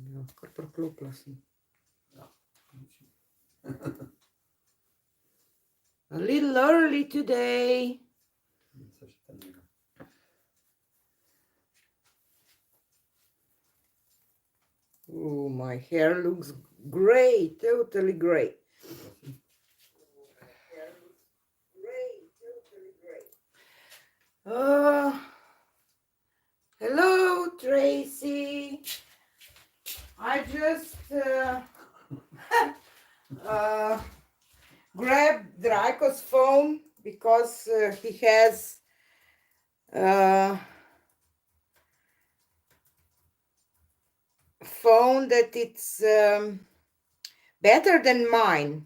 Ja, kar preklopila sem. Ja. A little early today. Oh, my hair looks great, totally great. Hello, Tracy. I just grabbed Draco's phone because he has phone that it's better than mine,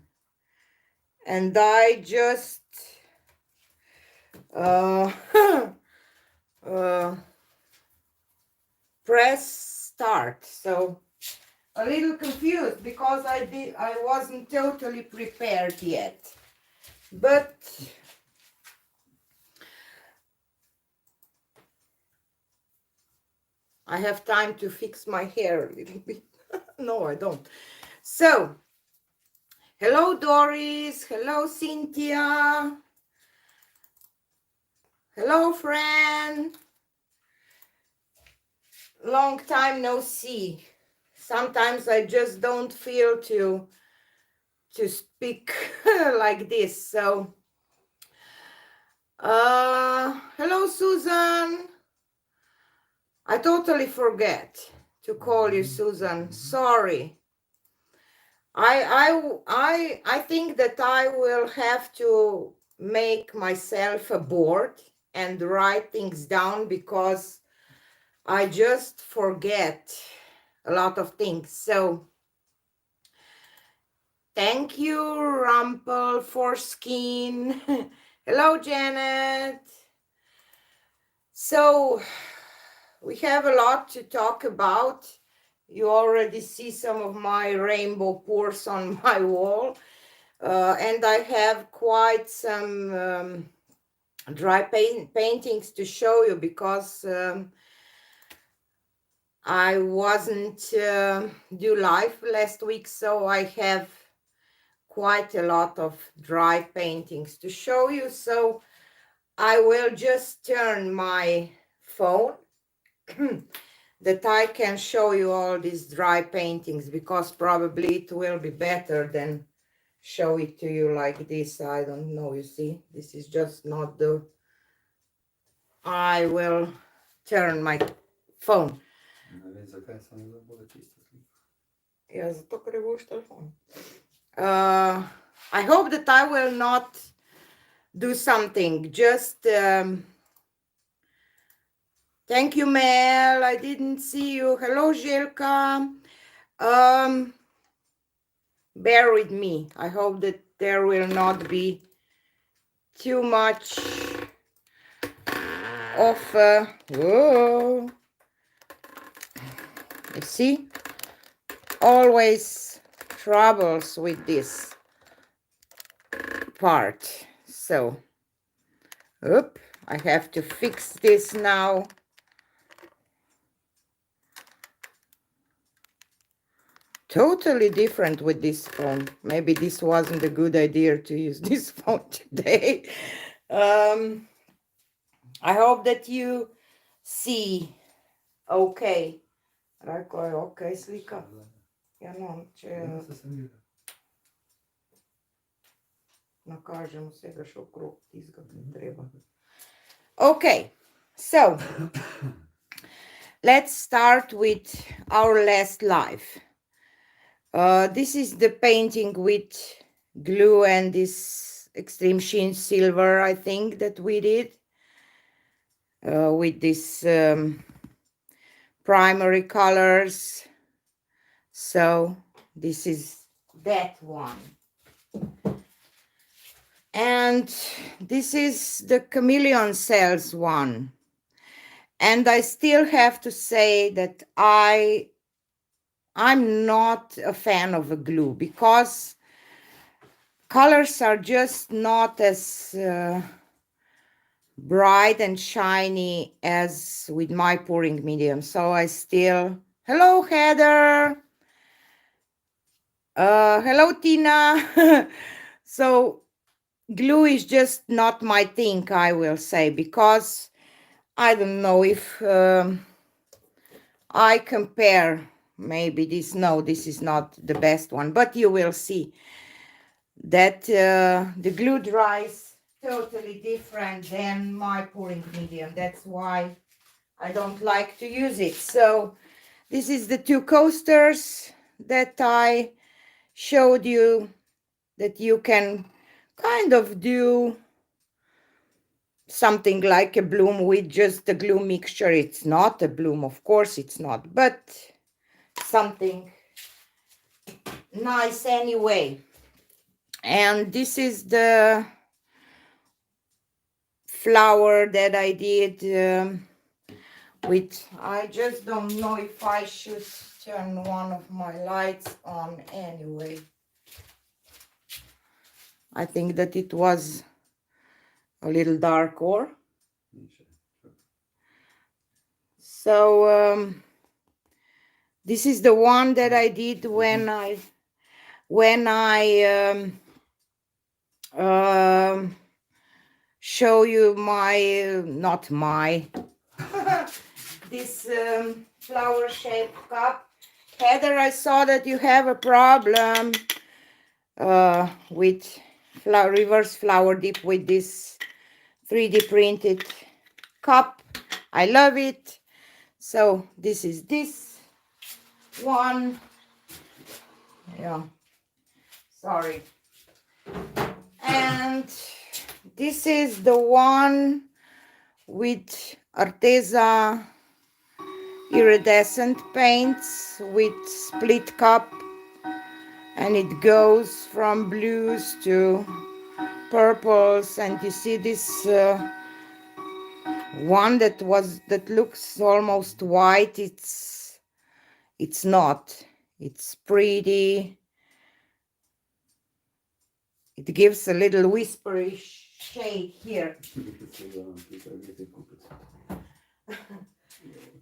and I just press start. So a little confused because I wasn't totally prepared yet, but I have time to fix my hair a little bit. No, I don't. So, hello, Doris. Hello, Cynthia. Hello, friend. Long time no see. Sometimes I just don't feel to speak like this. So, hello, Susan. I totally forget to call you Susan. Sorry. I think that I will have to make myself a board and write things down because I just forget a lot of things. So thank you, Rumple for Skin. Hello, Janet. So we have a lot to talk about. You already see some of my rainbow pours on my wall. And I have quite some dry paintings to show you because I wasn't do live last week, so I have quite a lot of dry paintings to show you. So I will just turn my phone that I can show you all these dry paintings, because probably it will be better than show it to you like this. I don't know, you see, this is just not the... I will turn my phone. Ja, zato ker je boš telefon. I hope that I will not do something. Just thank you, Mel. I didn't see you. Hello, Željka. Bear with me. I hope that there will not be too much of whoa. You see, always troubles with this part. So I have to fix this now. Totally different with this phone. Maybe this wasn't a good idea to use this phone today. I hope that you see okay. Rekao je ok slika. Ja no, če nakažem vsega še okrog tistega, ki treba. Okay, so let's start with our last live. This is the painting with glue and this extreme sheen silver, I think, that we did with this primary colors. So this is that one. And this is the chameleon cells one. And I still have to say that I'm not a fan of a glue because colors are just not as bright and shiny as with my pouring medium. So I still Hello, Heather. Hello, Tina. So glue is just not my thing, I will say, because I don't know if I compare maybe this. No, this is not the best one, but you will see that the glue dries totally different than my pouring medium. That's why I don't like to use it. So this is the two coasters that I showed you, that you can kind of do something like a bloom with just the glue mixture. It's not a bloom, of course it's not, but something nice anyway. And this is the flower that I did with, I just don't know if I should turn one of my lights on anyway. I think that it was a little dark, or so this is the one that I did when I show you my not my this flower shaped cup. Heather, I saw that you have a problem with reverse flower dip with this 3D printed cup. I love it. So this is this one. Yeah, sorry. And this is the one with Arteza iridescent paints with split cup, and it goes from blues to purples. And you see this one that looks almost white. It's not. It's pretty. It gives a little whispery shade here.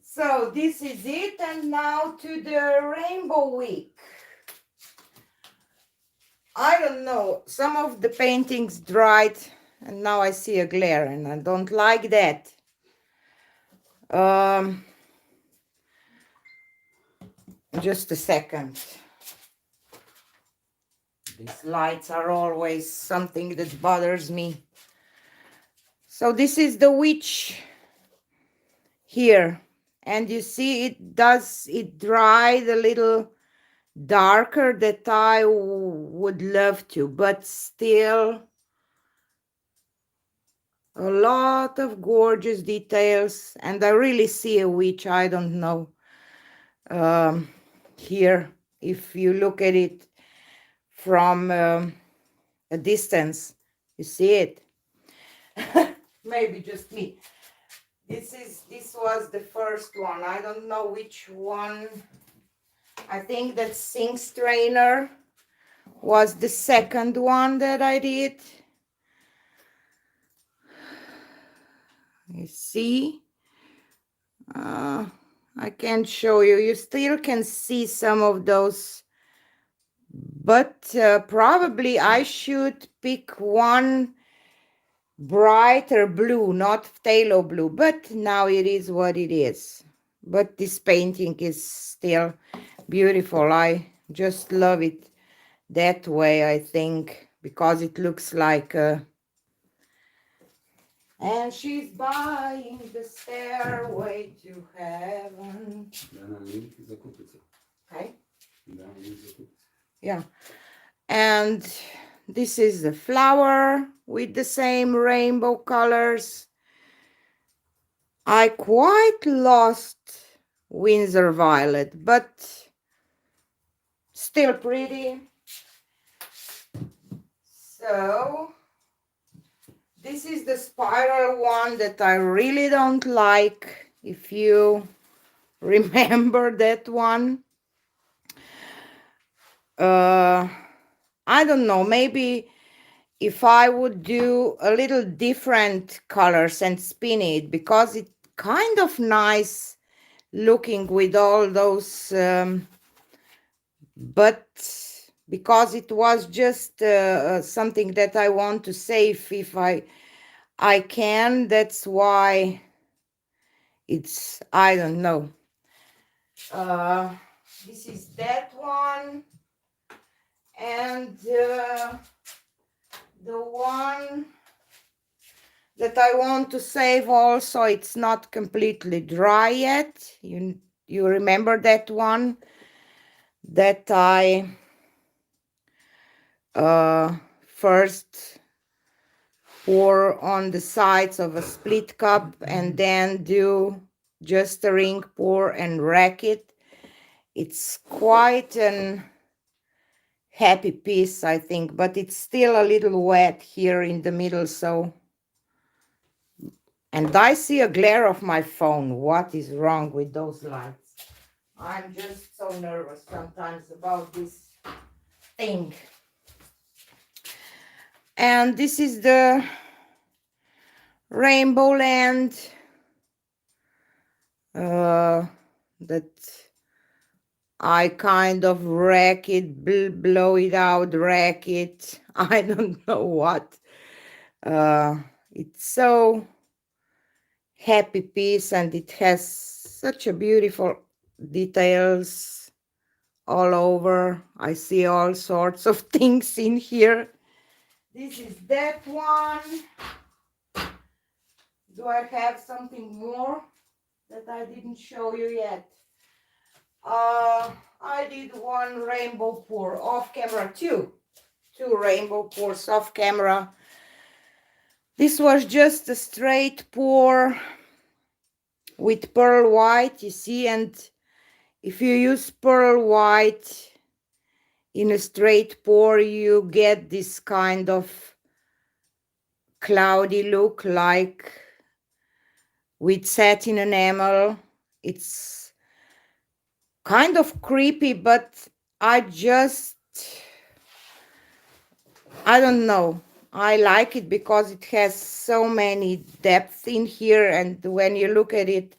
So this is it, and now to the Rainbow Week. I don't know, some of the paintings dried and now I see a glare, and I don't like that. Just a second. These lights are always something that bothers me. So this is the witch here, and you see it dried a little darker that I would love to, but still a lot of gorgeous details, and I really see a witch. I don't know here, if you look at it from a distance, you see it. Maybe just me. This was the first one. I don't know which one. I think that Sink Strainer was the second one that I did. You see, I can't show you. You still can see some of those, but probably I should pick one brighter blue, not phthalo blue, but now it is what it is. But this painting is still beautiful. I just love it that way, I think, because it looks like and she's buying the stairway to heaven. Okay. Yeah. And this is the flower with the same rainbow colors. I quite lost Windsor Violet, but still pretty. So this is the spiral one that I really don't like, if you remember that one. I don't know, maybe if I would do a little different colors and spin it, because it's kind of nice looking with all those, but because it was just something that I want to save if I can, that's why it's, I don't know. This is that one, and the one that I want to save also, it's not completely dry yet. You remember that one that I first pour on the sides of a split cup and then do just a ring pour and rack it. It's quite an happy piece, I think, but it's still a little wet here in the middle, so. And I see a glare of my phone. What is wrong with those lights? I'm just so nervous sometimes about this thing. And this is the Rainbow Land that I kind of rack it, blow it out, rack it. I don't know what. It's so happy piece, and it has such a beautiful details all over. I see all sorts of things in here. This is that one. Do I have something more that I didn't show you yet? I did one rainbow pour off camera, two rainbow pours off camera. This was just a straight pour with pearl white, you see, and if you use pearl white in a straight pour, you get this kind of cloudy look like with satin enamel. It's kind of creepy, but I don't know. I like it because it has so many depth in here, and when you look at it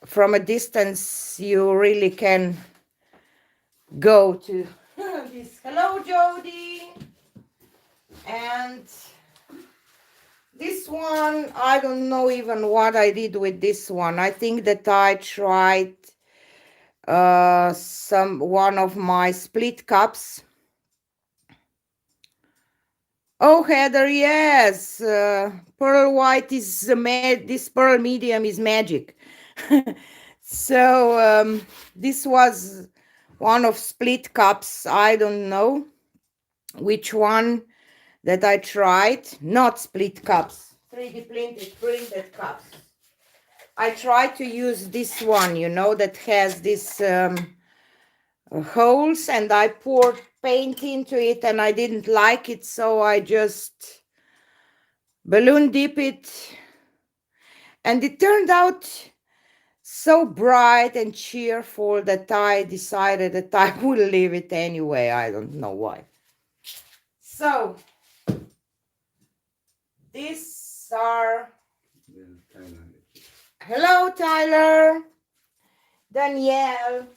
from a distance, you really can go to this. Hello, Jody. And this one, I don't know even what I did with this one. I think that I tried one of my split cups. Oh, Heather, yes. Pearl white is this pearl medium is magic. So this was one of split cups. I don't know which one that I tried. Not split cups, 3D printed cups. I tried to use this one, you know, that has this holes, and I poured paint into it and I didn't like it, so I just balloon dip it, and it turned out so bright and cheerful that I decided that I would leave it anyway. I don't know why. So these are, hello Tyler, Danielle.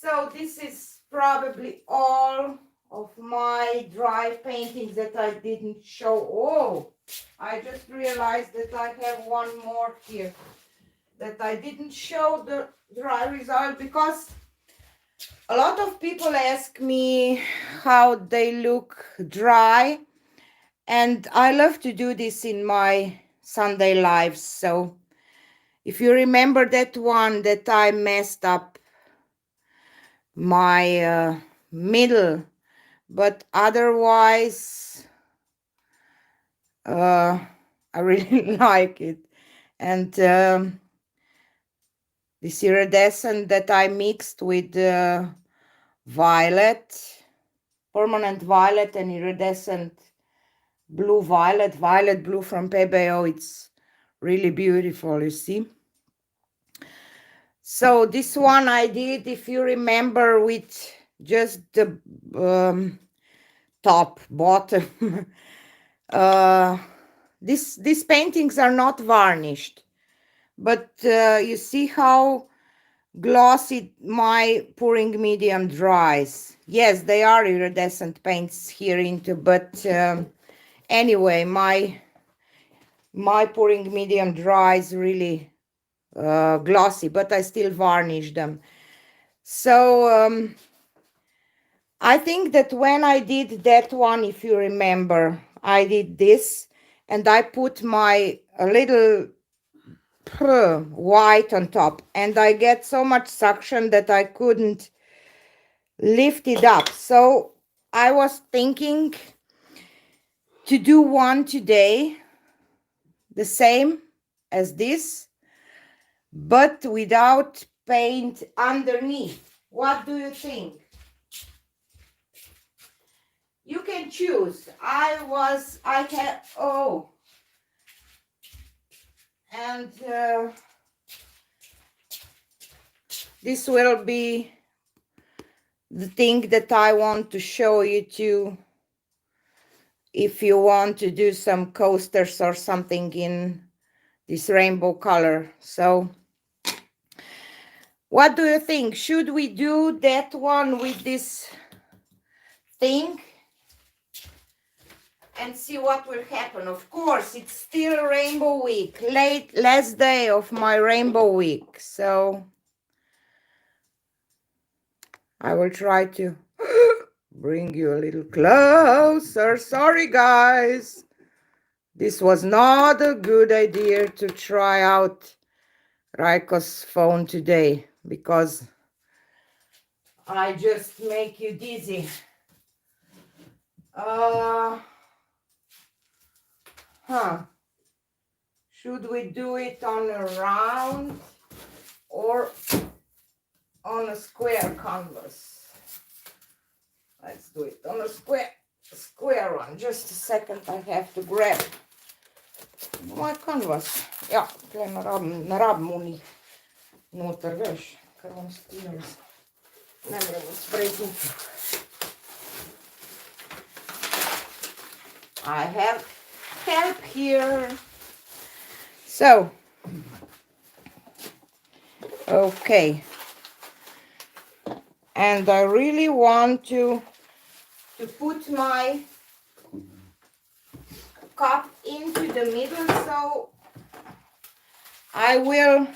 So this is probably all of my dry paintings that I didn't show. Oh, I just realized that I have one more here that I didn't show the dry result, because a lot of people ask me how they look dry, and I love to do this in my Sunday lives. So if you remember that one that I messed up my middle, but otherwise I really like it. And this iridescent that I mixed with violet, permanent violet, and iridescent blue violet blue from PBO. It's really beautiful, you see. So this one I did, if you remember, with just the top, bottom. These paintings are not varnished, But you see how glossy my pouring medium dries. Yes, they are iridescent paints here into, but anyway, my pouring medium dries really glossy, but I still varnish them. So I think that when I did that one, if you remember, I did this and I put my a little white on top, and I get so much suction that I couldn't lift it up. So I was thinking to do one today, the same as this, but without paint underneath. What do you think? You can choose. And this will be the thing that I want to show you too, if you want to do some coasters or something in this rainbow color. So what do you think? Should we do that one with this thing and see what will happen? Of course, it's still Rainbow Week, last day of my Rainbow Week, so I will try to bring you a little closer. Sorry guys, this was not a good idea to try out Raiko's phone today, because I just make you dizzy. Should we do it on a round or on a square canvas? Let's do it on a square one. Just a second, I have to grab my canvas. Ja, ne rabimo ni noter, veš, ker vam stiners. Ne moremo sprezniti. I have help here. So, okay. And I really want to put my cup into the middle, so I will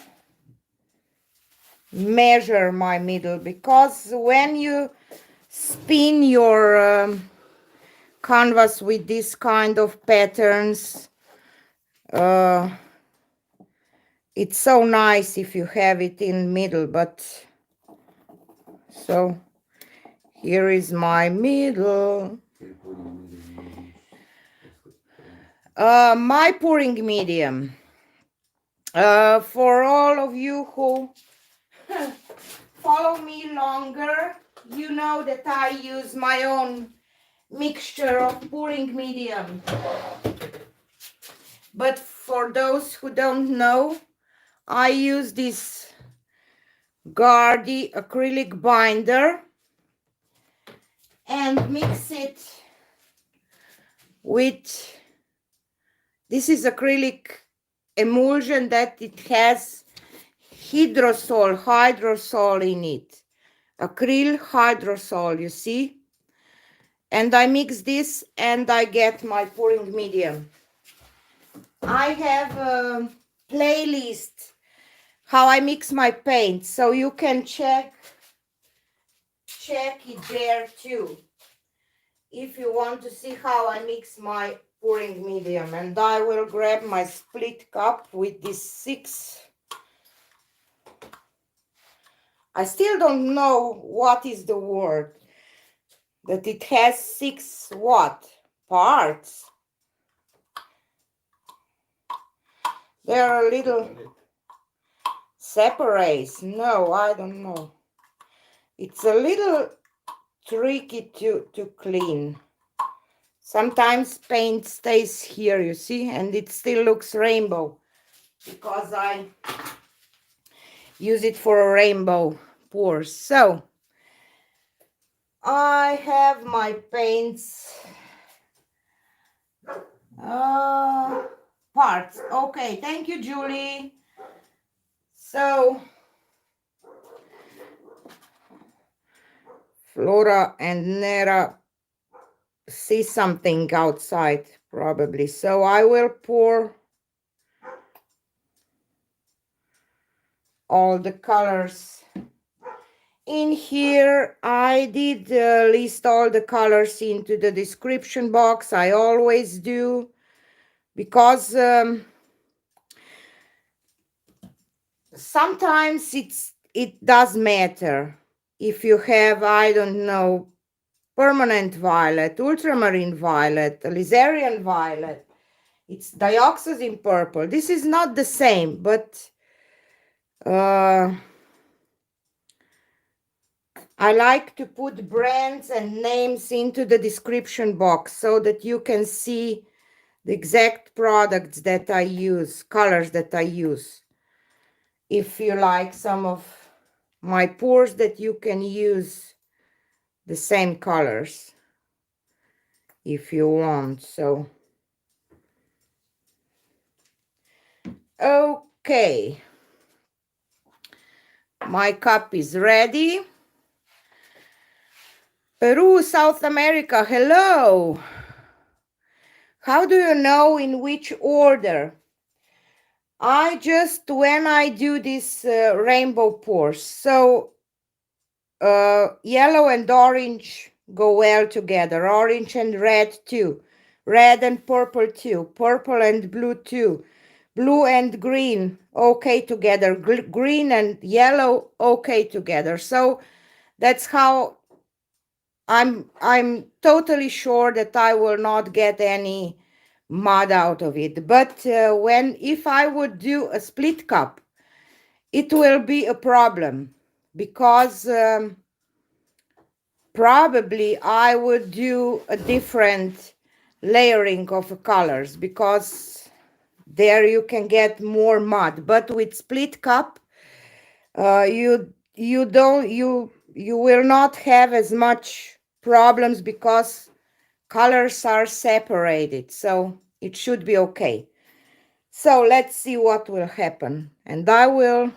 measure my middle, because when you spin your canvas with this kind of patterns, it's so nice if you have it in middle. But so here is my middle. My pouring medium, for all of you who follow me longer, you know that I use my own mixture of pouring medium. But for those who don't know, I use this Arties acrylic binder and mix it with, this is acrylic emulsion that it has hydrosol in it. Acryl hydrosol, you see? And I mix this and I get my pouring medium. I have a playlist how I mix my paint, so you can check it there too, if you want to see how I mix my pouring medium. And I will grab my split cup with this 6. I still don't know what is the word, that it has 6 what? Parts. They're a little separates. No, I don't know. It's a little tricky to clean. Sometimes paint stays here, you see, and it still looks rainbow because I use it for a rainbow pour. So I have my paints parts. Okay, thank you, Julie. So Flora and Nera see something outside probably. So I will pour all the colors in here. I did list all the colors into the description box. I always do, because sometimes it does matter if you have, I don't know, permanent violet, ultramarine violet, alizarin violet. It's dioxazine purple. This is not the same, but I like to put brands and names into the description box so that you can see the exact products that I use, colors that I use. If you like some of my pours, that you can use the same colors if you want. So okay, my cup is ready. Peru, South America, hello. How do you know in which order? I just, when I do this rainbow pours, so yellow and orange go well together, orange and red too, red and purple too, purple and blue too, blue and green okay together, green and yellow okay together. So that's how I'm totally sure that I will not get any mud out of it. But if I would do a split cup, it will be a problem, because probably I would do a different layering of colors, because there you can get more mud. But with split cup, you will not have as much problems, because colors are separated, so it should be okay. So let's see what will happen, and I will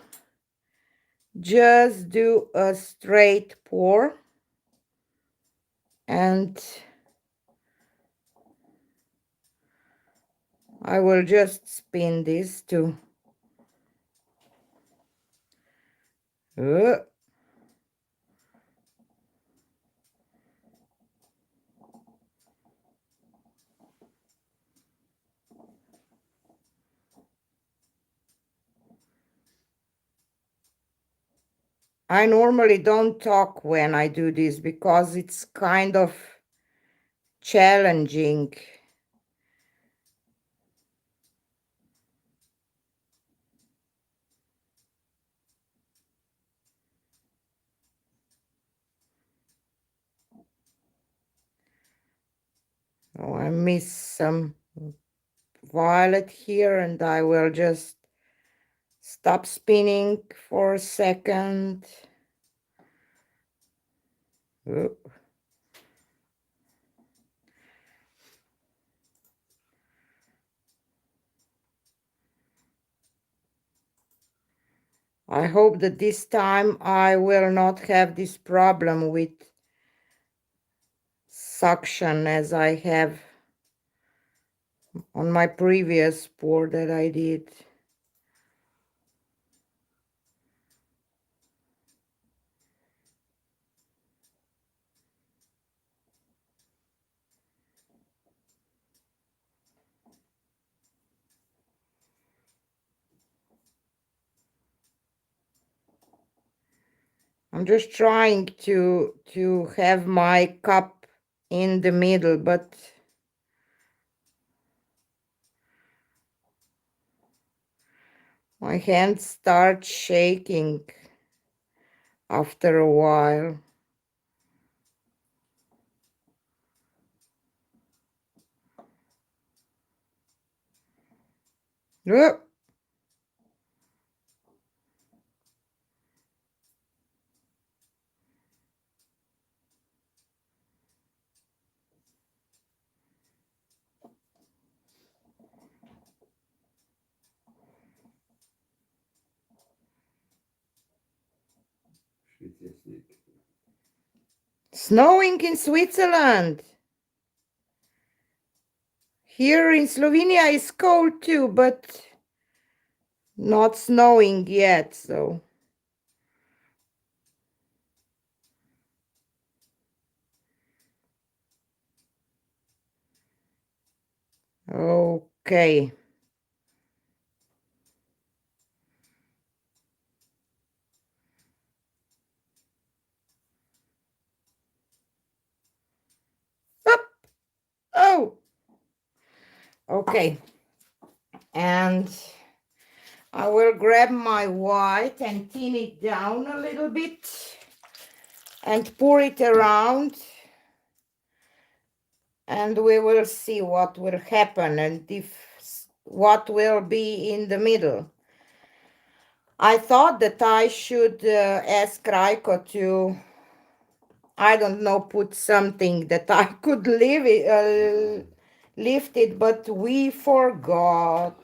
just do a straight pour, and I will just spin this to I normally don't talk when I do this, because it's kind of challenging. Oh, I miss some violet here, and I will just stop spinning for a second. I hope that this time I will not have this problem with suction as I have on my previous pour that I did. I'm just trying to have my cup in the middle, but my hands start shaking after a while. Whoop. Snowing in Switzerland. Here in Slovenia it's cold too, but not snowing yet, so. Okay. Up. Oh. Okay. And I will grab my white and thin it down a little bit and pour it around, and we will see what will happen and if what will be in the middle. I thought that I should ask Raiko to, I don't know, put something that I could leave it, lift it, but we forgot.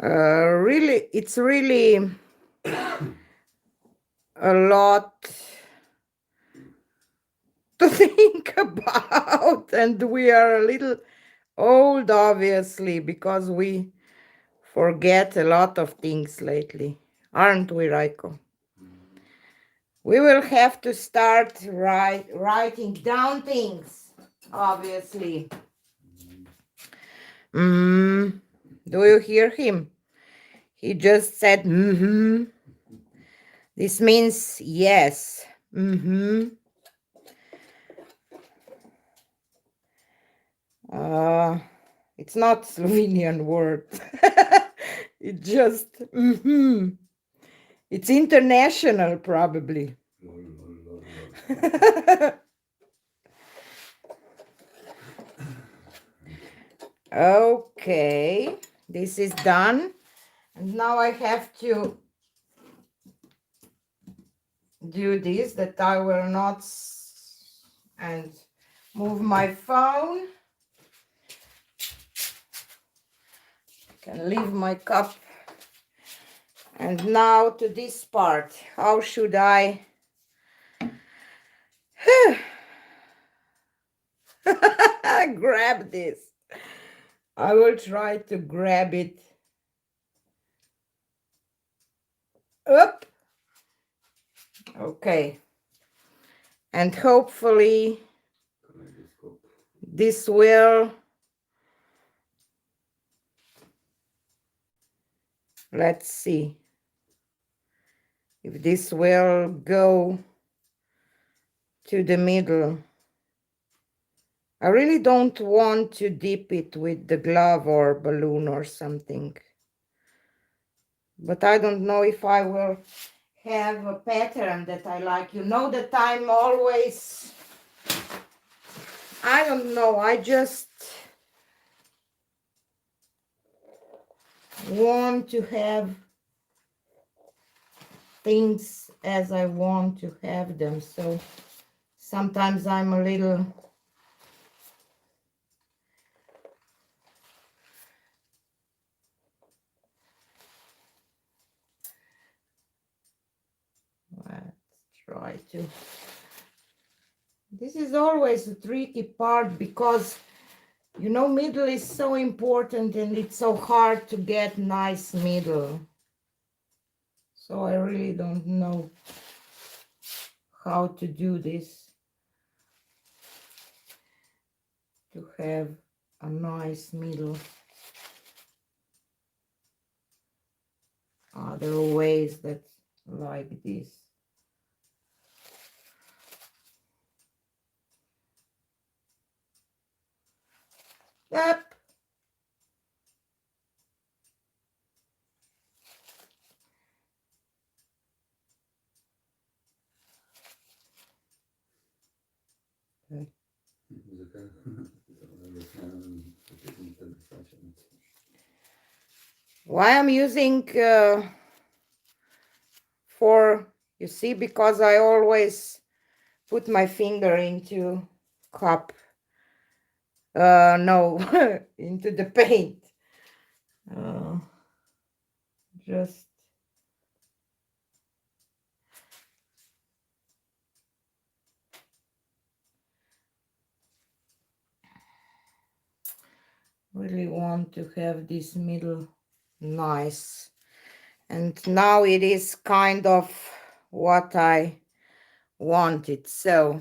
Really, it's really a lot to think about, and we are a little old, obviously, because we forget a lot of things lately, aren't we, Raiko? We will have to start writing down things, obviously. Do you hear him? He just said, mm-hmm. This means yes. Mm-hmm. It's not Slovenian word. It just, mm-hmm. It's international, probably. Okay, this is done. And now I have to do this, that I will not, and move my phone. Can leave my cup. And now to this part. How should I grab this? I will try to grab it up. Okay. And hopefully this will, let's see if this will go to the middle. I really don't want to dip it with the glove or balloon or something. But I don't know if I will have a pattern that I like. You know that I'm always, I don't know, I just want to have things as I want to have them. So sometimes I'm a little try to. This is always a tricky part because, you know, middle is so important and it's so hard to get nice middle. So I really don't know how to do this to have a nice middle. Other ways that like this. Yep. Okay. Why I'm using for, you see, because I always put my finger into cup. No, into the paint. Just Really want to have this middle nice. And now it is kind of what I wanted. So,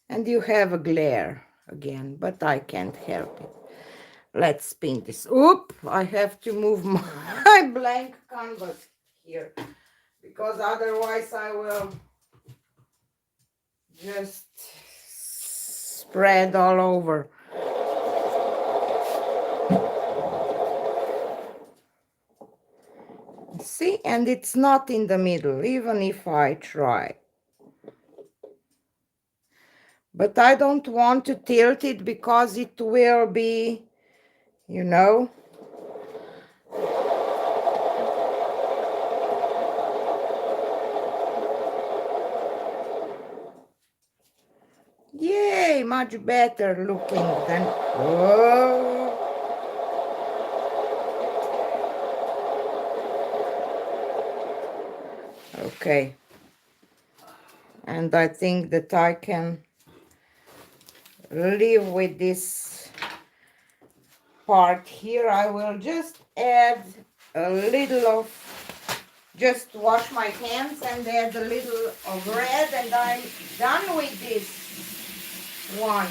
and you have a glare again, but I can't help it. Let's spin this. Oop, I have to move my blank canvas here, because otherwise I will just spread all over. See, and it's not in the middle, even if I try. But I don't want to tilt it because it will be, you know. Yay, much better looking than, oh. Okay. And I think that I can live with this part here. I will just add a little of, just wash my hands and add a little of red, and I'm done with this one.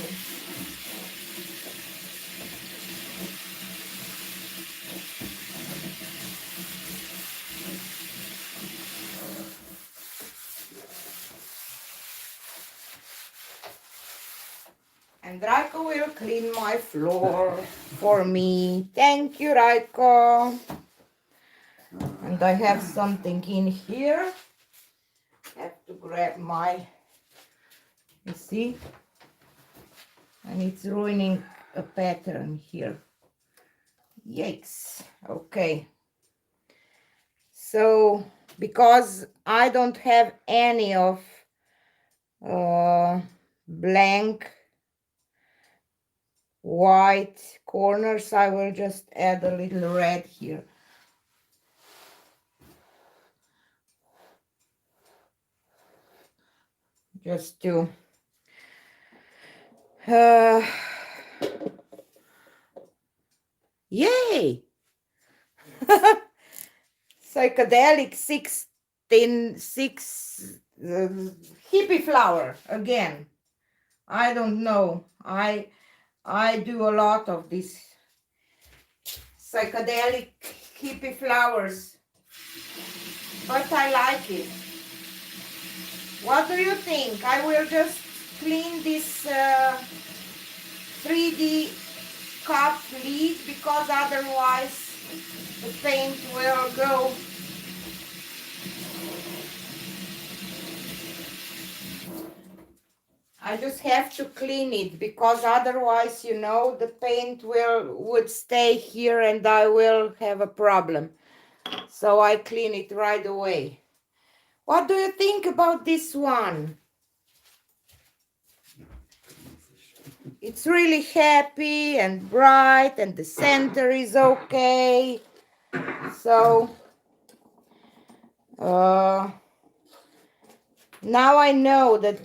And Raiko will clean my floor for me. Thank you, Raiko. And I have something in here. Have to grab my, you see? And it's ruining a pattern here. Yikes. Okay. So, because I don't have any of blank white corners, I will just add a little red here. Just to yay. Psychedelic 16 hippie flower again. I don't know. I do a lot of these psychedelic hippie flowers, but I like it. What do you think? I will just clean this 3D cup lid, because otherwise the paint will go. I just have to clean it, because otherwise, you know, the paint would stay here and I will have a problem. So I clean it right away. What do you think about this one? It's really happy and bright, and the center is okay. So now I know that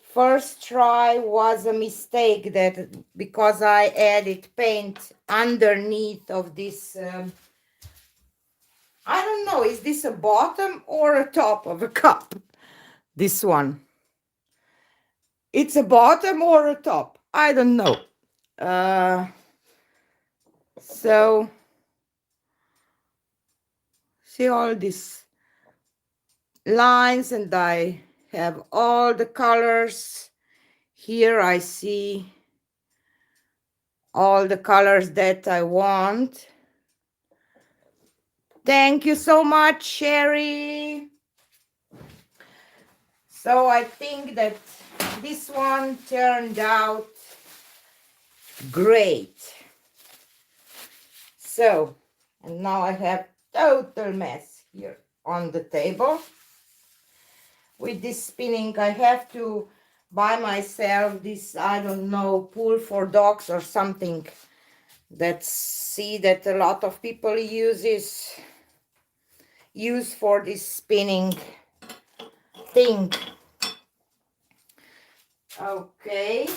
first try was a mistake, that because I added paint underneath of this, I don't know, is this a bottom or a top of a cup? This one. It's a bottom or a top. I don't know. So see all these lines, and I have all the colors. Here I see all the colors that I want. Thank you so much, Sherry. So I think that this one turned out great. So, and now I have total mess here on the table. With this spinning, I have to buy myself this, I don't know, pool for dogs or something. That see that a lot of people use for this spinning thing. Okay.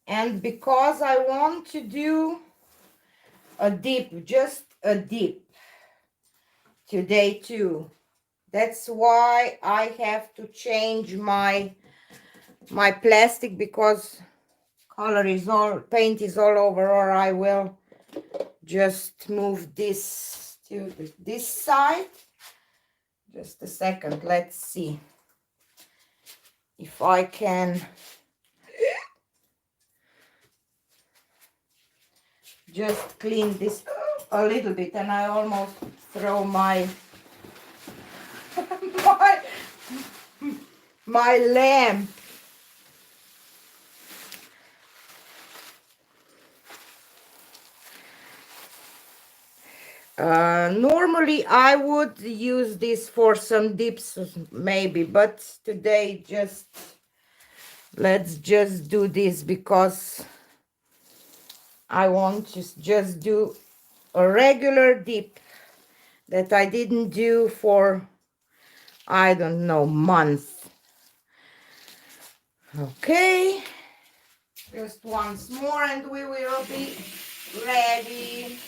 And because I want to do a dip, just a dip today too, that's why I have to change my plastic, because paint is all over, or I will just move this to this side. Just a second, let's see if I can just clean this a little bit. And I almost throw my my lamp. Normally I would use this for some dips maybe, but today let's just do this because I want to just do a regular dip that I didn't do for, I don't know, months. Okay, just once more and we will be ready.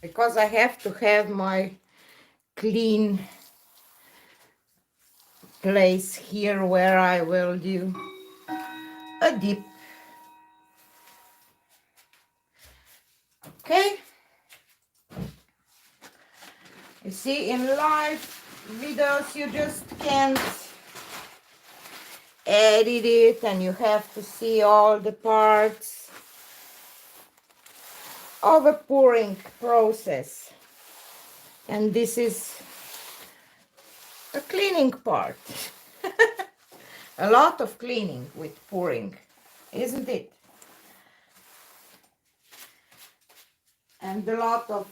Because I have to have my clean place here where I will do a dip. Okay, you see, in live videos you just can't edit it and you have to see all the parts of a pouring process, and this is a cleaning part. A lot of cleaning with pouring, isn't it? And a lot of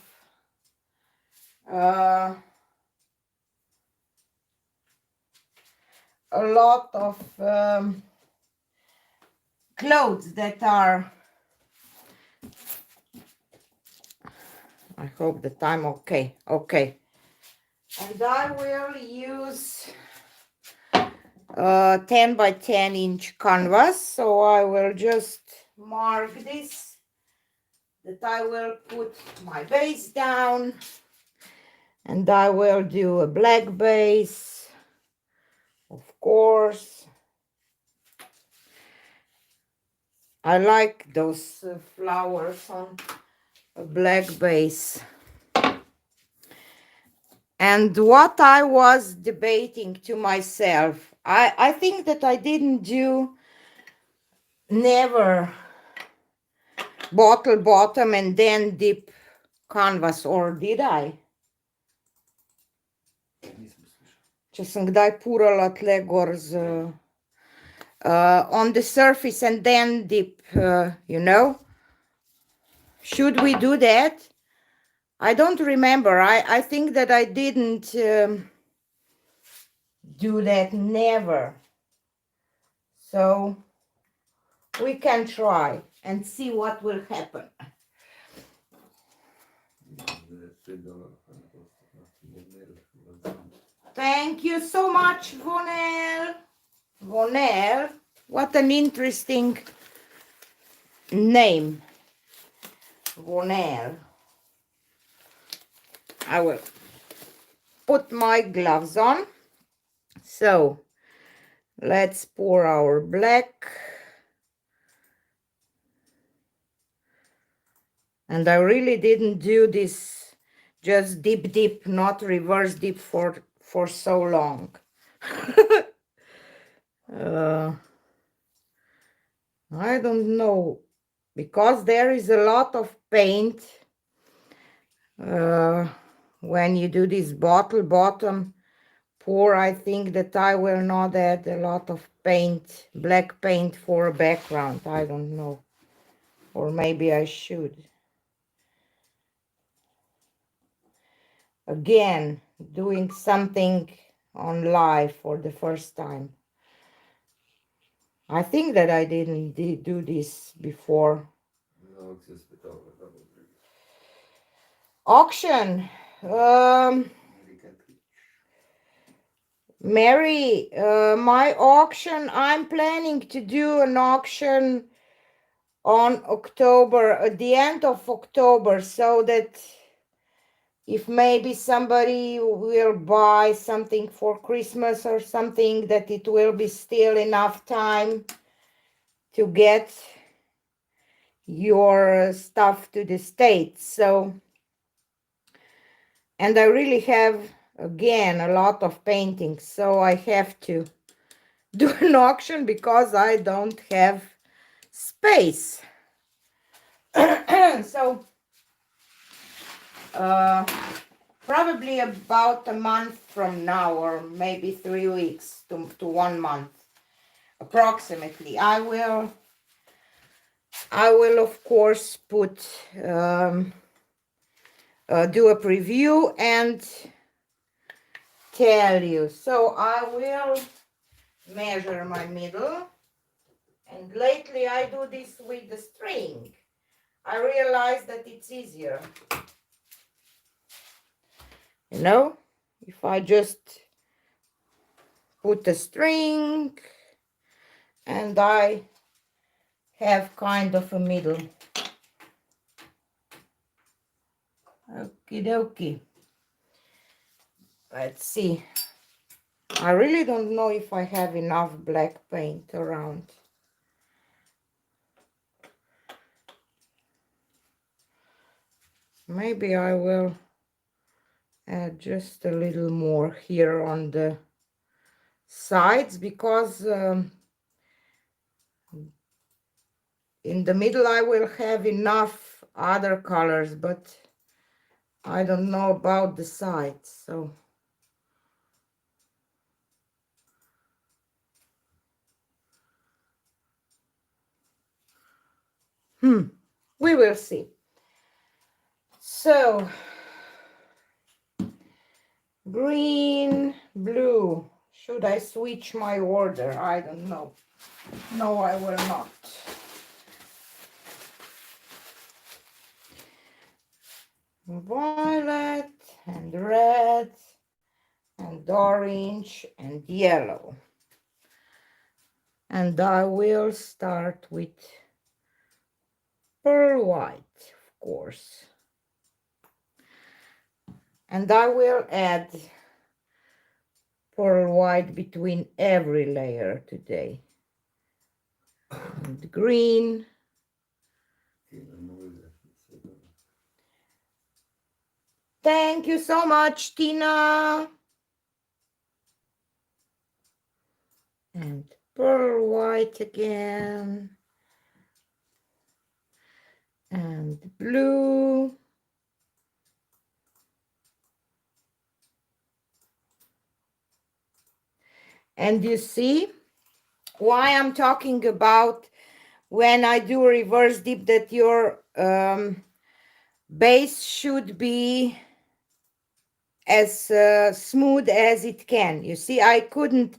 clothes that are, I hope that I'm okay. And I will use 10 by 10 inch canvas, so I will just mark this, that I will put my base down, and I will do a black base, of course. I like those flowers on a black base. And what I was debating to myself, I think that I didn't do never bottle bottom and then dip canvas, or did I? Če sem kdaj purala tle gor on the surface and then dip, you know? Should we do that? I don't remember. I think that I didn't do that, never. So we can try and see what will happen. Thank you so much, Vonel. Vonel, what an interesting name. Vonel. I will put my gloves on. So let's pour our black. And I really didn't do this just dip, not reverse dip for so long. I don't know, because there is a lot of paint when you do this bottle bottom pour. I think that I will not add a lot of paint, black paint for a background. I don't know. or maybe I should. Again, doing something on live for the first time. I think that I didn't do this before. Auction. Mary, my auction, I'm planning to do an auction on October, at the end of October, so that if maybe somebody will buy something for Christmas or something, that it will be still enough time to get your stuff to the States. So, and I really have, again, a lot of paintings, so I have to do an auction because I don't have space. So, probably about a month from now, or maybe 3 weeks to 1 month, approximately, I will of course put do a preview and tell you. So I will measure my middle, and lately I do this with the string. I realize that it's easier, you know, if I just put a string and I have kind of a middle. Okie dokie. Let's see. I really don't know if I have enough black paint around. Maybe I will add just a little more here on the sides, because in the middle I will have enough other colors, but I don't know about the sides. So we will see. So green, blue. Should I switch my order? I don't know. No, I will not. Violet and red and orange and yellow. And I will start with pearl white, of course. And I will add pearl white between every layer today. And green. Thank you so much, Tina. And pearl white again. And blue. And you see why I'm talking about when I do reverse dip, that your base should be as smooth as it can. You see, I couldn't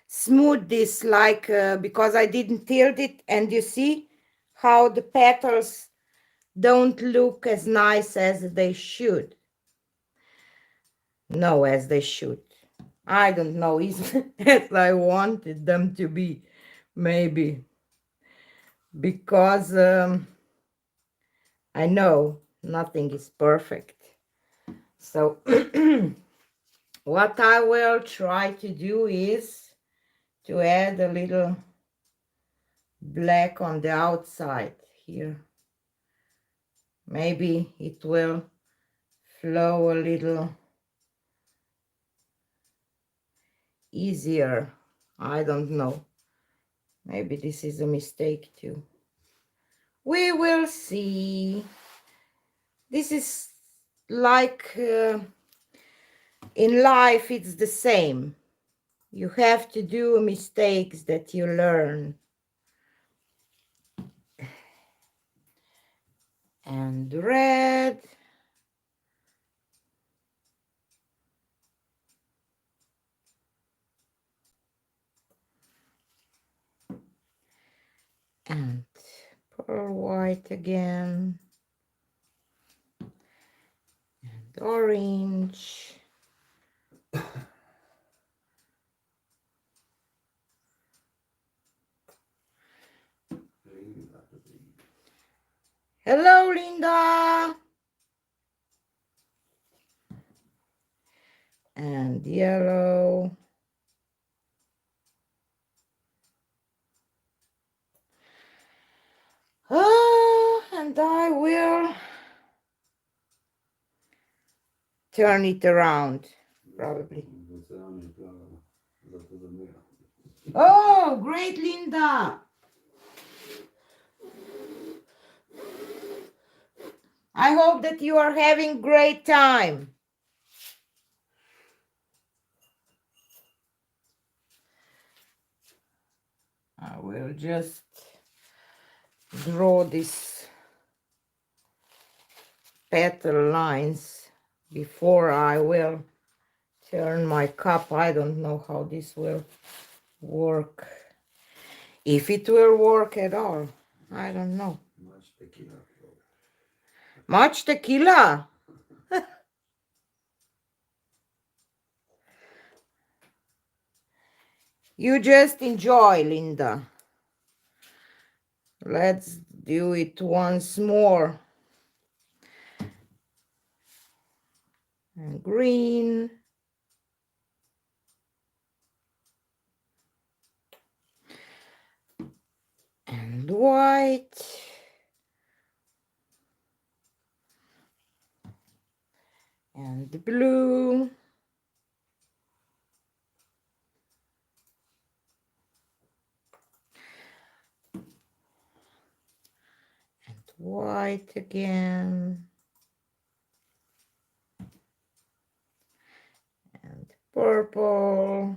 smooth this like because I didn't tilt it, and you see how the petals don't look as nice as they should. No, as they should. I don't know, as I wanted them to be, maybe, because I know nothing is perfect. So what I will try to do is to add a little black on the outside here. Maybe it will flow a little easier. I don't know. Maybe this is a mistake too. We will see. This is like in life, it's the same. You have to do mistakes that you learn. and red. And pearl white again. And orange. Hello, Linda. And yellow. Oh, and I will turn it around, probably. Oh, great, Linda. I hope that you are having great time. I will just draw these petal lines before I will turn my cup. I don't know how this will work. If it will work at all, I don't know. Much tequila. Much tequila. You just enjoy, Linda. Let's do it once more. And green. And white. And blue. And white again. And purple.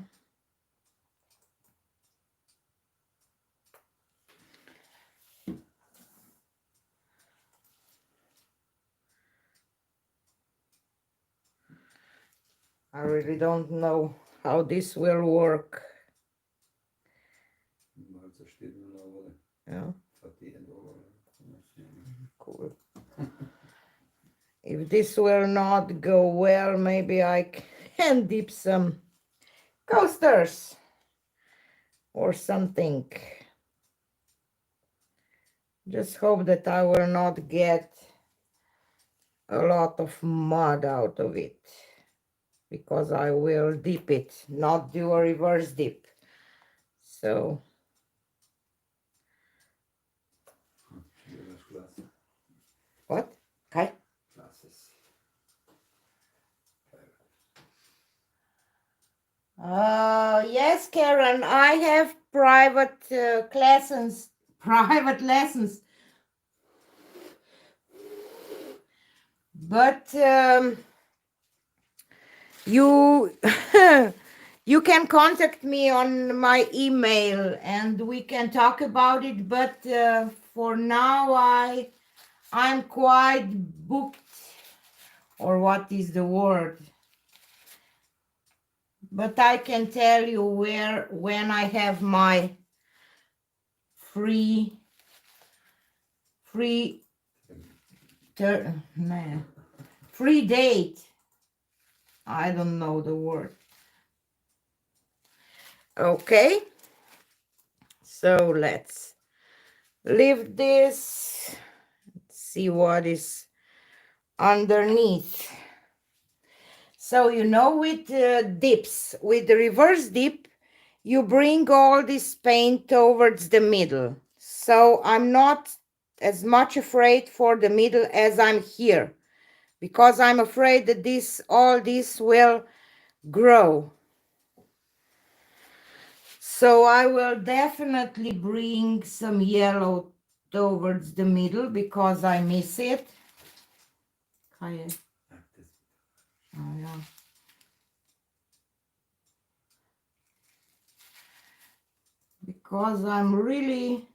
I really don't know how this will work. Yeah. Cool. If this will not go well, maybe I can dip some coasters or something. Just hope that I will not get a lot of mud out of it, because I will dip it, not do a reverse dip. So what? Okay. Yes, Karen, I have private private lessons. But you you can contact me on my email and we can talk about it. But for now, I'm quite booked, or what is the word? But I can tell you when I have my free date. I don't know the word. Okay. So let's leave this. See what is underneath. So, you know, with dips, with the reverse dip, you bring all this paint towards the middle. So I'm not as much afraid for the middle as I'm here, because I'm afraid that all this will grow. So I will definitely bring some yellow towards the middle because I miss it. Oh, yeah. Because I'm really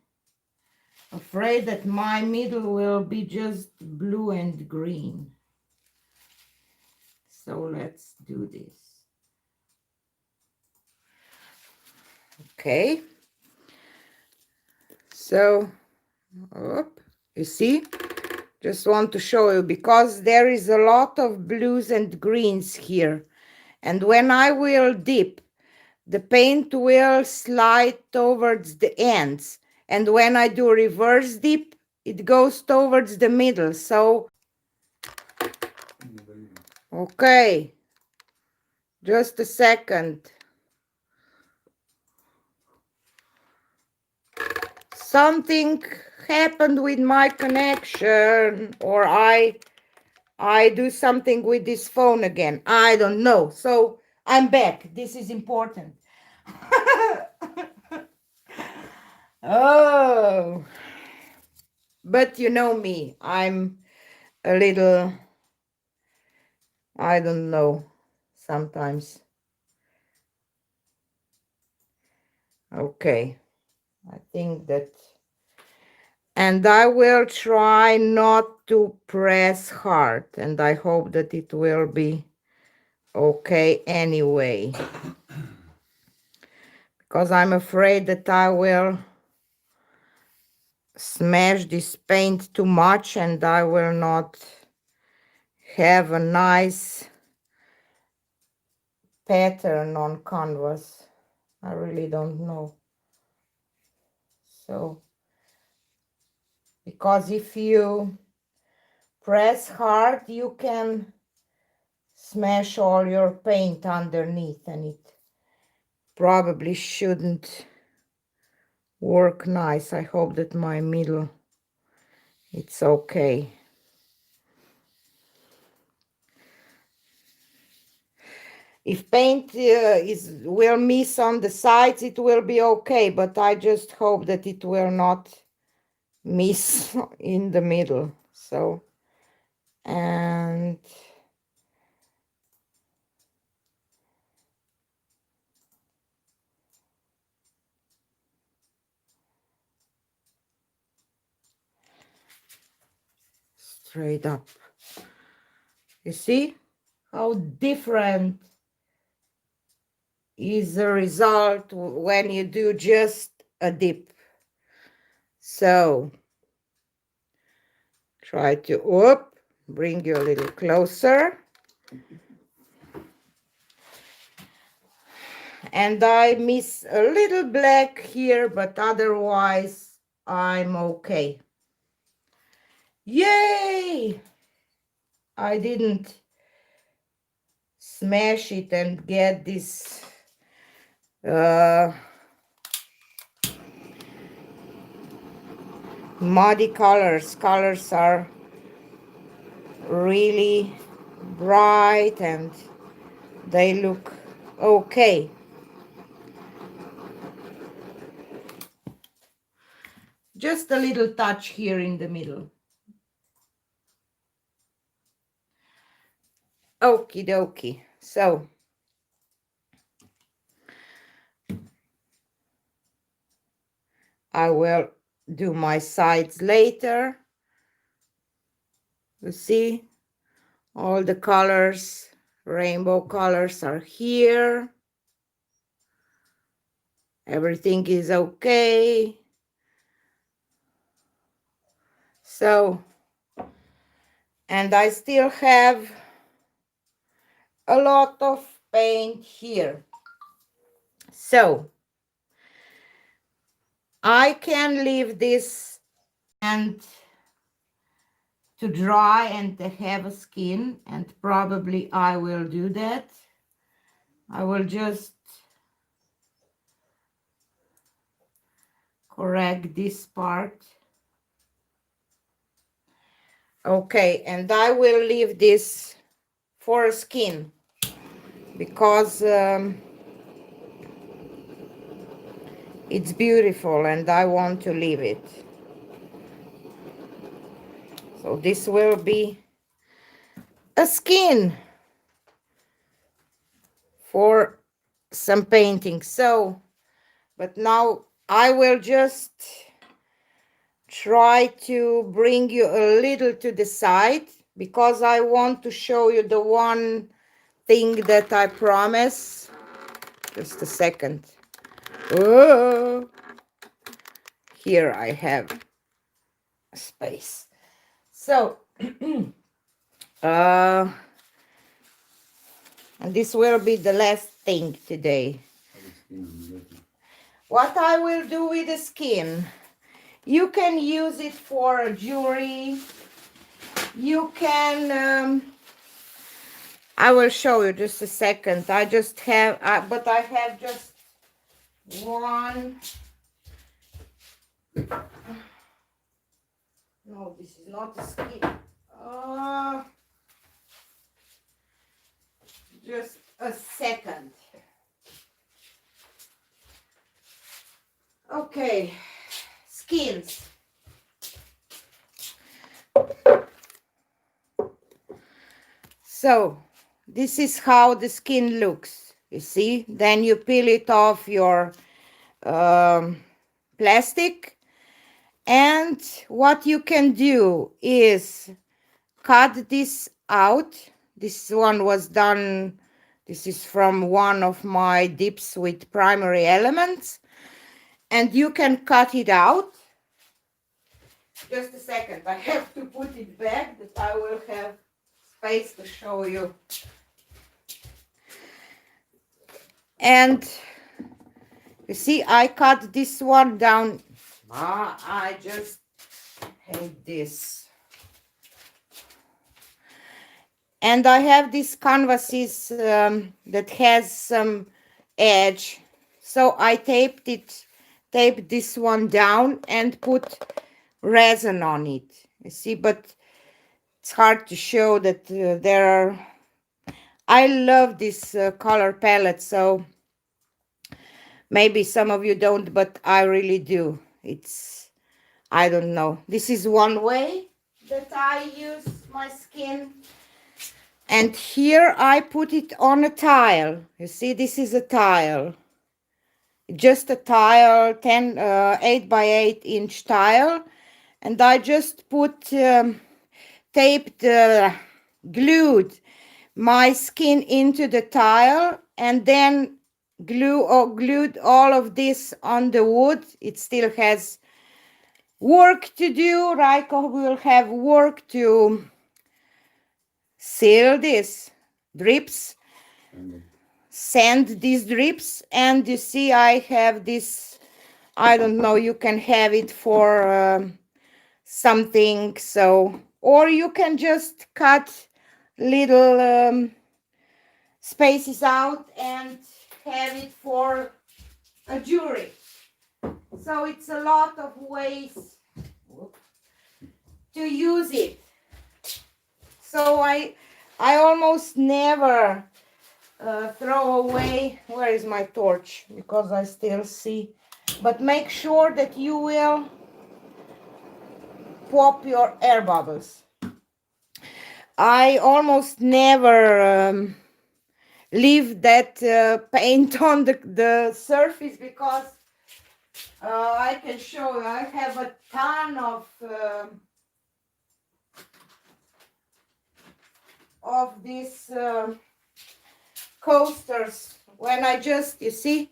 afraid that my middle will be just blue and green. So let's do this. Okay. So, you see? Just want to show you because there is a lot of blues and greens here. And when I will dip, the paint will slide towards the ends. And when I do reverse dip, it goes towards the middle. So, okay, just a second. Something happened with my connection, or I do something with this phone again. I don't know. So I'm back. This is important. Oh, but you know me. I'm a little, I don't know, sometimes. Okay, I think that, and I will try not to press hard, and I hope that it will be okay anyway, because I'm afraid that I will smash this paint too much and I will not have a nice pattern on canvas. I really don't know. So, because if you press hard, you can smash all your paint underneath, and it probably shouldn't work nice. I hope that my middle, it's okay. If paint will miss on the sides, it will be okay, but I just hope that it will not miss in the middle. So, and straight up. You see how different is the result when you do just a dip. So try to bring you a little closer. And I miss a little black here, but otherwise I'm okay. Yay! I didn't smash it and get this muddy colors. Colors are really bright and they look okay. Just a little touch here in the middle. Okie dokie. So I will do my sides later. You see, all the colors, rainbow colors are here. Everything is okay. So, and I still have a lot of paint here. So, I can leave this and to dry and to have a skin, and probably I will do that. I will just correct this part. Okay, and I will leave this for a skin because it's beautiful and I want to leave it. So this will be a skin for some painting. So, but now I will just try to bring you a little to the side because I want to show you the one thing that I promise. Just a second. Oh, here I have space. So, and this will be the last thing today. What I will do with the skin, you can use it for jewelry. You can, I will show you just a second. I just have, but I have just one. No, this is not the skin. Just a second. Okay, skins. So this is how the skin looks. You see, then you peel it off your plastic, and what you can do is cut this out. This one was done, this is from one of my dips with primary elements, and you can cut it out. Just a second, I have to put it back that I will have space to show you. And you see, I cut this one down. I just hate this. And I have these canvases that has some edge. So I taped this one down and put resin on it. You see, but it's hard to show that there are. I love this color palette, so maybe some of you don't, but I really do. It's, I don't know. This is one way that I use my skin. And here I put it on a tile. You see, this is a tile. Just a tile, 8 by 8 inch tile. And I just put, taped, glued my skin into the tile, and then glued all of this on the wood. It still has work to do. Raiko will have work to seal these drips, sand these drips. And you see, I have this, I don't know, you can have it for something. So, or you can just cut little spaces out and have it for a jewelry. So it's a lot of ways to use it. So I almost never throw away. Where is my torch? Because I still see. But make sure that you will pop your air bubbles. I almost never leave that paint on the surface, because I can show you, I have a ton of these coasters. When I just, you see,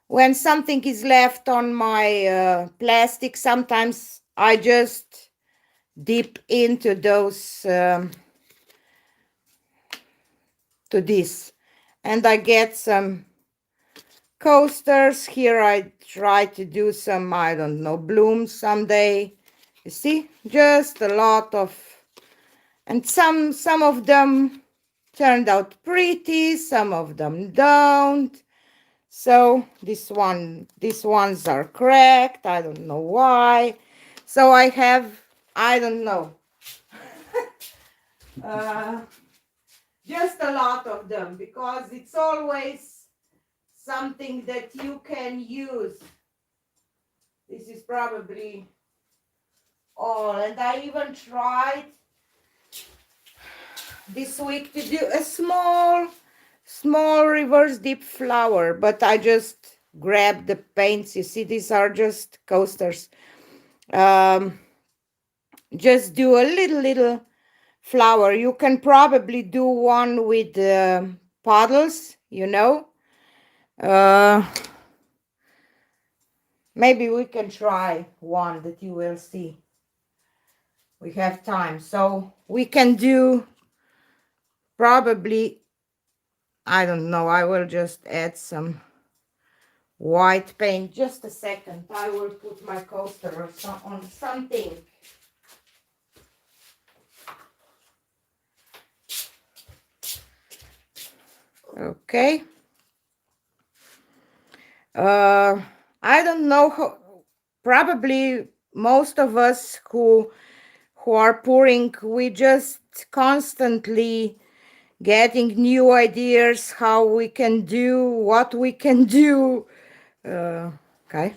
when something is left on my plastic, sometimes I just dip into those to this, and I get some coasters. Here I try to do some, I don't know, blooms someday. You see, just a lot of, and some of them turned out pretty, some of them don't. So these ones are cracked. I don't know why. So I have, I don't know, just a lot of them, because it's always something that you can use. This is probably all. And I even tried this week to do a small reverse dip flower, but I just grabbed the paints. You see, these are just coasters. just do a little flower. You can probably do one with puddles, you know. Maybe we can try one that you will see. We have time, so we can do probably, I don't know, I will just add some white paint. Just a second, I will put my coaster on something. Okay. I don't know how, probably most of us who are pouring, we just constantly getting new ideas how we can do, what we can do. Okay.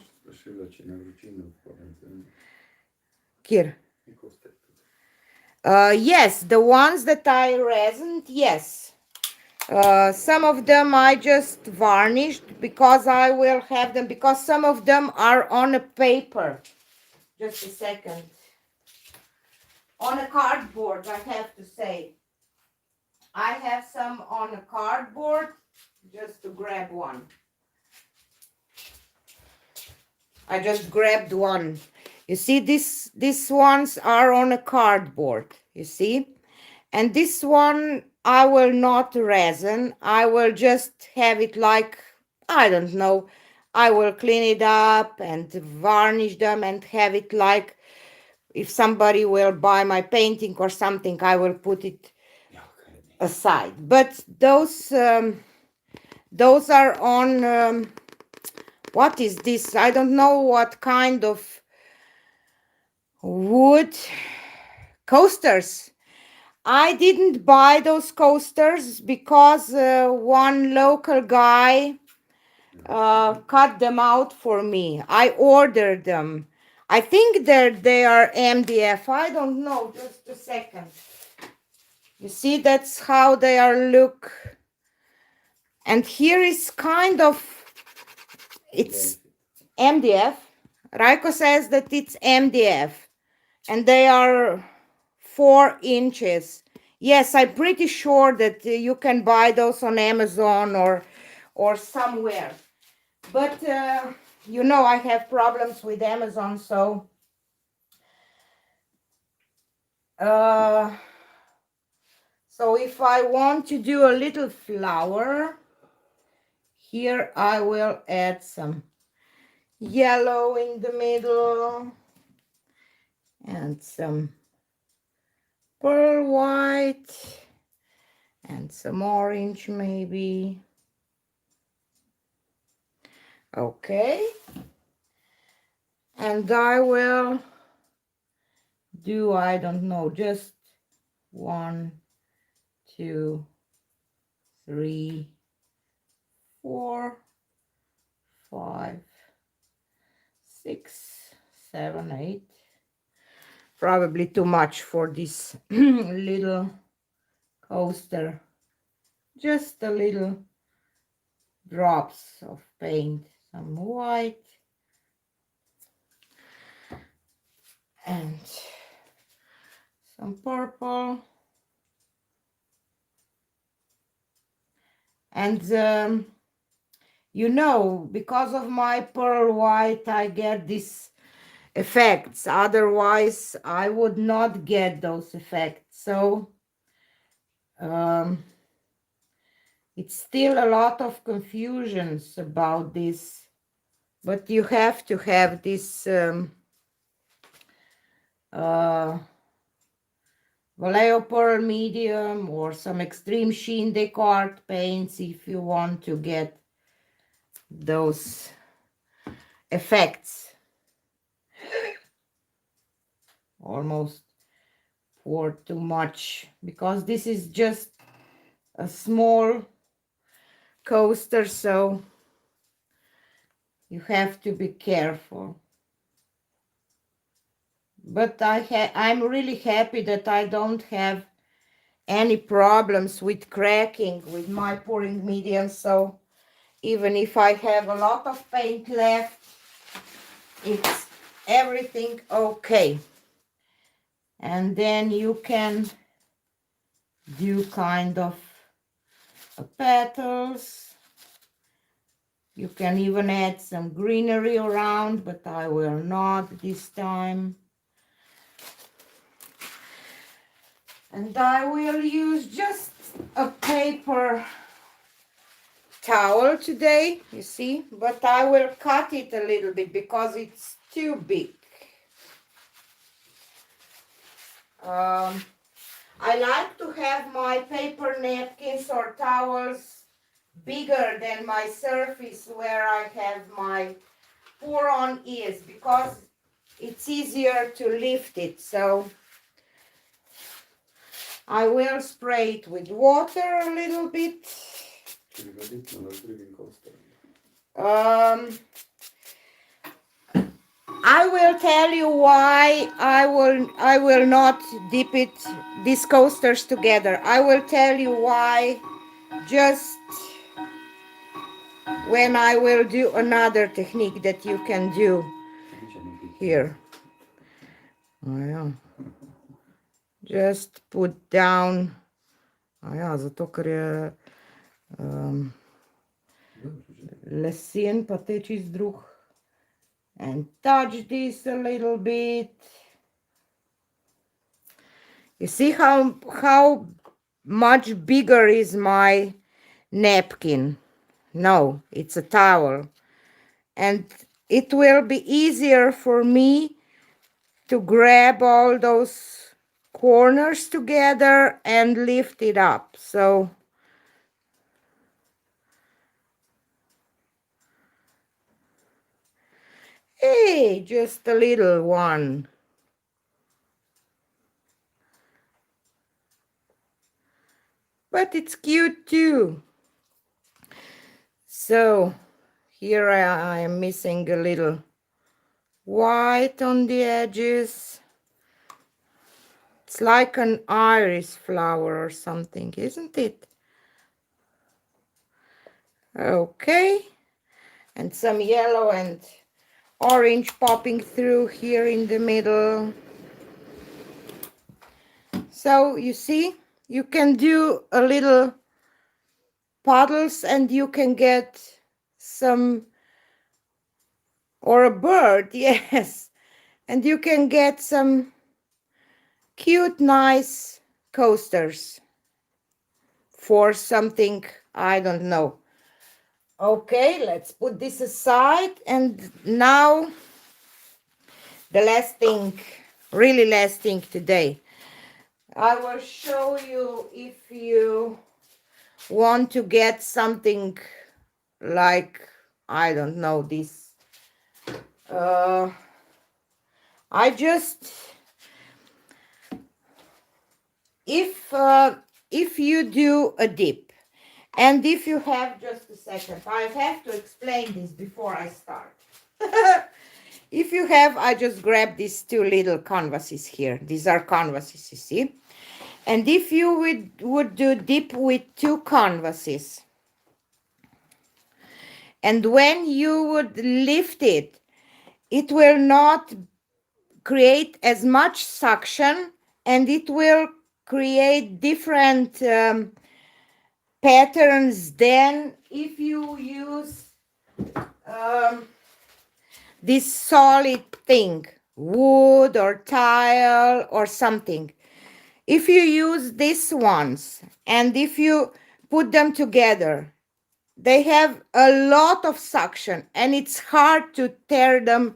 Kir. Yes, the ones that I resined, yes. Some of them I just varnished because I will have them, because some of them are on a paper. Just a second. On a cardboard, I have to say. I have some on a cardboard, just to grab one. I just grabbed one. You see, these ones are on a cardboard, you see? And this one, I will not resin. I will just have it like, I don't know, I will clean it up and varnish them and have it like, if somebody will buy my painting or something, I will put it aside. But those are on, what is this? I don't know what kind of wood coasters. I didn't buy those coasters because one local guy cut them out for me. I ordered them. I think they are MDF. I don't know. Just a second. You see, that's how they are look. And here is kind of, it's MDF. Raiko says that it's MDF. And they are 4 inches. Yes, I'm pretty sure that you can buy those on Amazon or somewhere. But, you know, I have problems with Amazon, so... so if I want to do a little flower, here I will add some yellow in the middle and some pearl white and some orange maybe. Okay. And I will do, I don't know, just 1, 2, 3, 4, 5, 6, 7, 8. Probably too much for this little coaster. Just a little drops of paint, some white and some purple. And you know, because of my pearl white, I get these effects. Otherwise, I would not get those effects. So it's still a lot of confusions about this, but you have to have this Vallejo Pearl medium or some extreme sheen Descartes paints if you want to get those effects. Almost poured too much because this is just a small coaster, so you have to be careful. But I'm really happy that I don't have any problems with cracking with my pouring medium, so even if I have a lot of paint left, it's everything okay. And then you can do kind of petals. You can even add some greenery around, but I will not this time. And I will use just a paper towel today, you see, but I will cut it a little bit because it's too big. I like to have my paper napkins or towels bigger than my surface where I have my pour-on is, because it's easier to lift it. So I will spray it with water a little bit. I will tell you why I will not dip these coasters together. I will tell you why just when I will do another technique that you can do here. Oh, yeah. Just put down. Ja, zato ker je lesen, pa te čist drug. And touch this a little bit. You see how much bigger is my napkin? No, it's a towel. And it will be easier for me to grab all those corners together and lift it up. So hey, just a little one. But it's cute too. So here I am missing a little white on the edges. It's like an iris flower or something, isn't it? Okay. And some yellow and orange popping through here in the middle. So you see, you can do a little puddles and you can get some, or a bird, yes. And you can get some cute, nice coasters for something, I don't know. Okay, let's put this aside. And now the last thing, really last thing today. I will show you if you want to get something like, I don't know, this. I just, if you do a dip, and if you have, just a second, I have to explain this before I start. If you have, I just grab these two little canvases here. These are canvases, you see. And if you would do dip with two canvases, and when you would lift it, it will not create as much suction, and it will create different patterns than if you use this solid thing, wood or tile or something. If you use these ones and if you put them together, they have a lot of suction and it's hard to tear them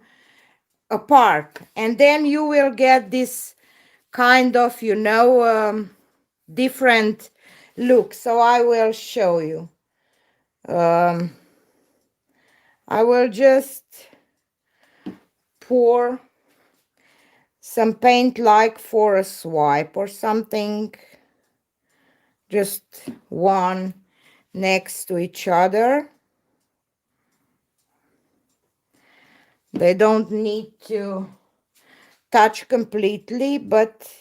apart. And then you will get this kind of, you know, different look. So I will show you. I will just pour some paint like for a swipe or something, just one next to each other. They don't need to touch completely, but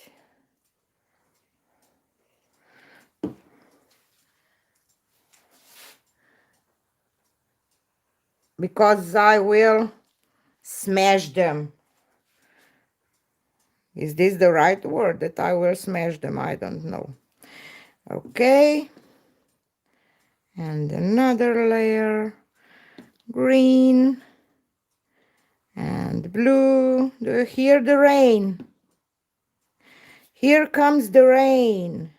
because I will smash them. Is this the right word that I will smash them? I don't know. Okay. And another layer. Green. And blue. Do you hear the rain? Here comes the rain.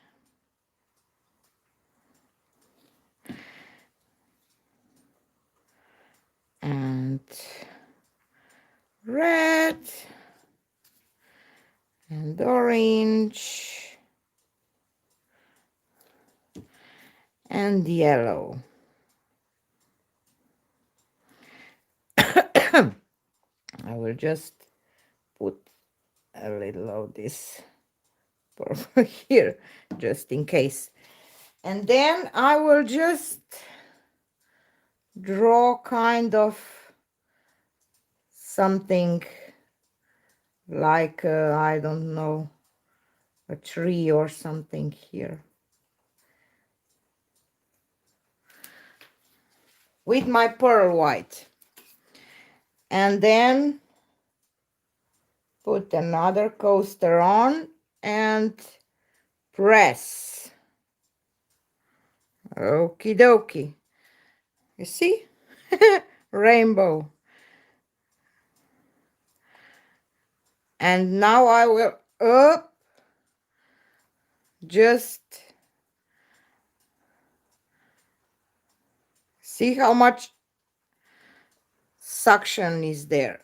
And red. And orange. And yellow. I will just put a little of this purple here, just in case. And then I will just draw kind of something like, I don't know, a tree or something here. With my pearl white. And then put another coaster on and press. Okie dokie. You see? Rainbow. And now I will just see how much suction is there.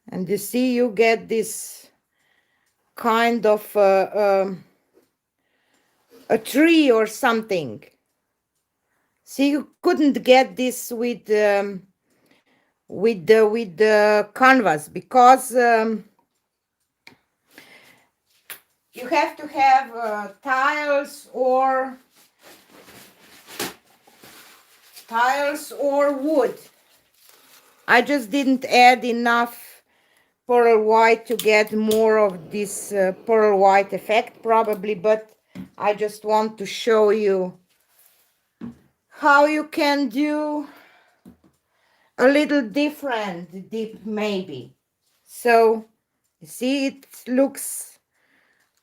And you see, you get this kind of a tree or something. See, you couldn't get this with the canvas, because you have to have tiles or wood. I just didn't add enough pearl white to get more of this pearl white effect, probably, but I just want to show you how you can do a little different dip, maybe. So you see, it looks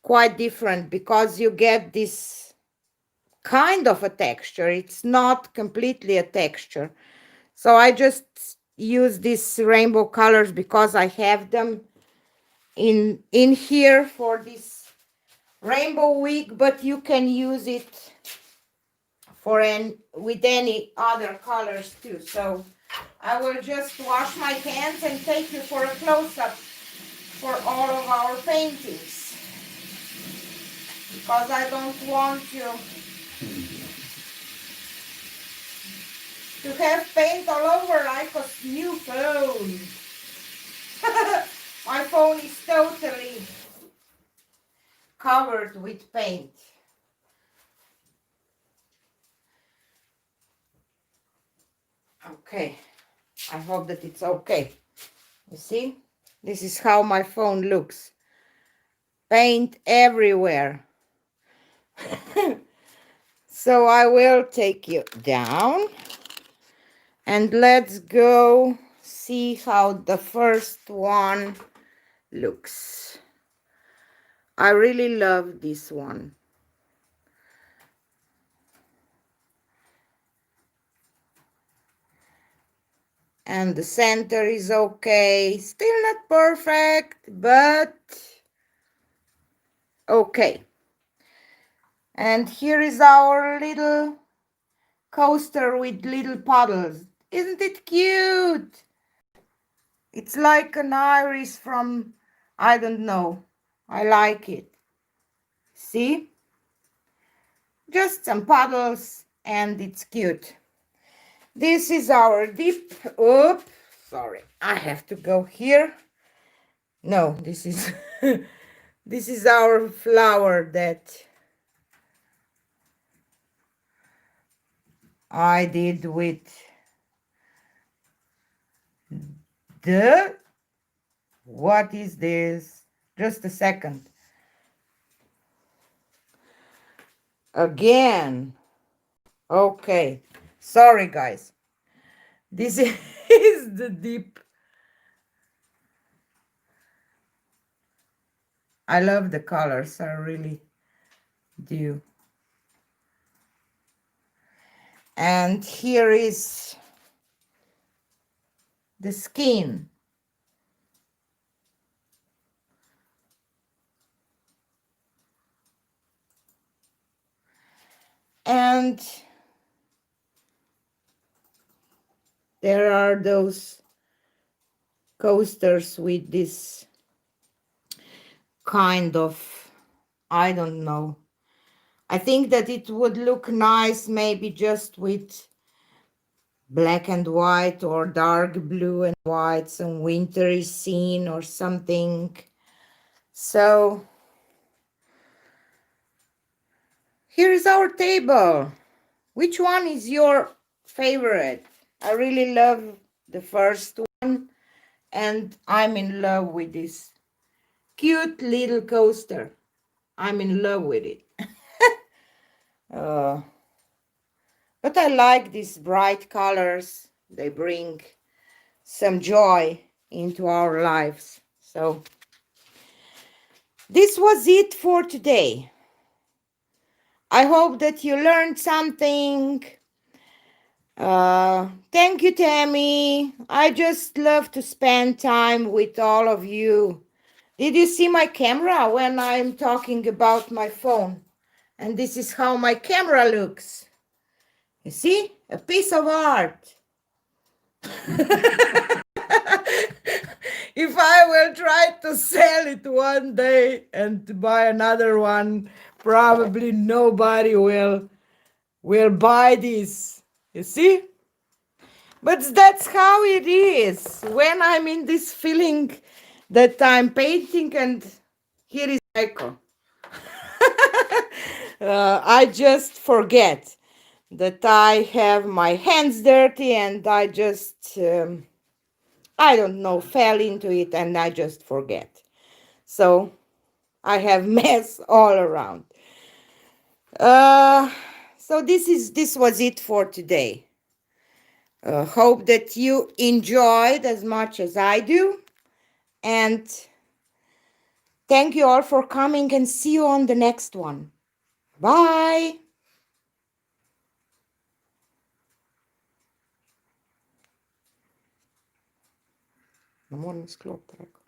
quite different because you get this kind of a texture. It's not completely a texture. So I just use these rainbow colors because I have them in here for this rainbow week, but you can use it for with any other colors too. So I will just wash my hands and take you for a close-up for all of our paintings, because I don't want you to have paint all over like a new phone. My phone is totally covered with paint. Okay, I hope that it's okay. You see, this is how my phone looks. Paint everywhere. So I will take you down and let's go see how the first one looks. I really love this one. And the center is okay. Still not perfect, but okay. And here is our little coaster with little puddles. Isn't it cute? It's like an iris from, I don't know. I like it. See? Just some puddles and it's cute. This is our dip. Oops, sorry. I have to go here. No, this is this is our flower that I did with the, what is this? Just a second. Again. Okay. Sorry, guys. This is the dip. I love the colors, I really do. And here is the skin. And there are those coasters with this kind of, I don't know. I think that it would look nice maybe just with black and white or dark blue and white, some wintry scene or something. So here's our table. Which one is your favorite? I really love the first one, and I'm in love with this cute little coaster. I'm in love with it. uh, but I like these bright colors. They bring some joy into our lives. So this was it for today. I hope that you learned something. Thank you, Tammy. I just love to spend time with all of you. Did you see my camera when I'm talking about my phone? And this is how my camera looks. You see? A piece of art. If I will try to sell it one day and to buy another one, probably nobody will buy this. You see? But that's how it is. When I'm in this feeling that I'm painting, and here is Michael. I just forget that I have my hands dirty, and I just, I don't know, fell into it, and I just forget. So I have mess all around. So this was it for today. Hope that you enjoyed as much as I do. And thank you all for coming, and see you on the next one. Bye. Nu moram sklopiti.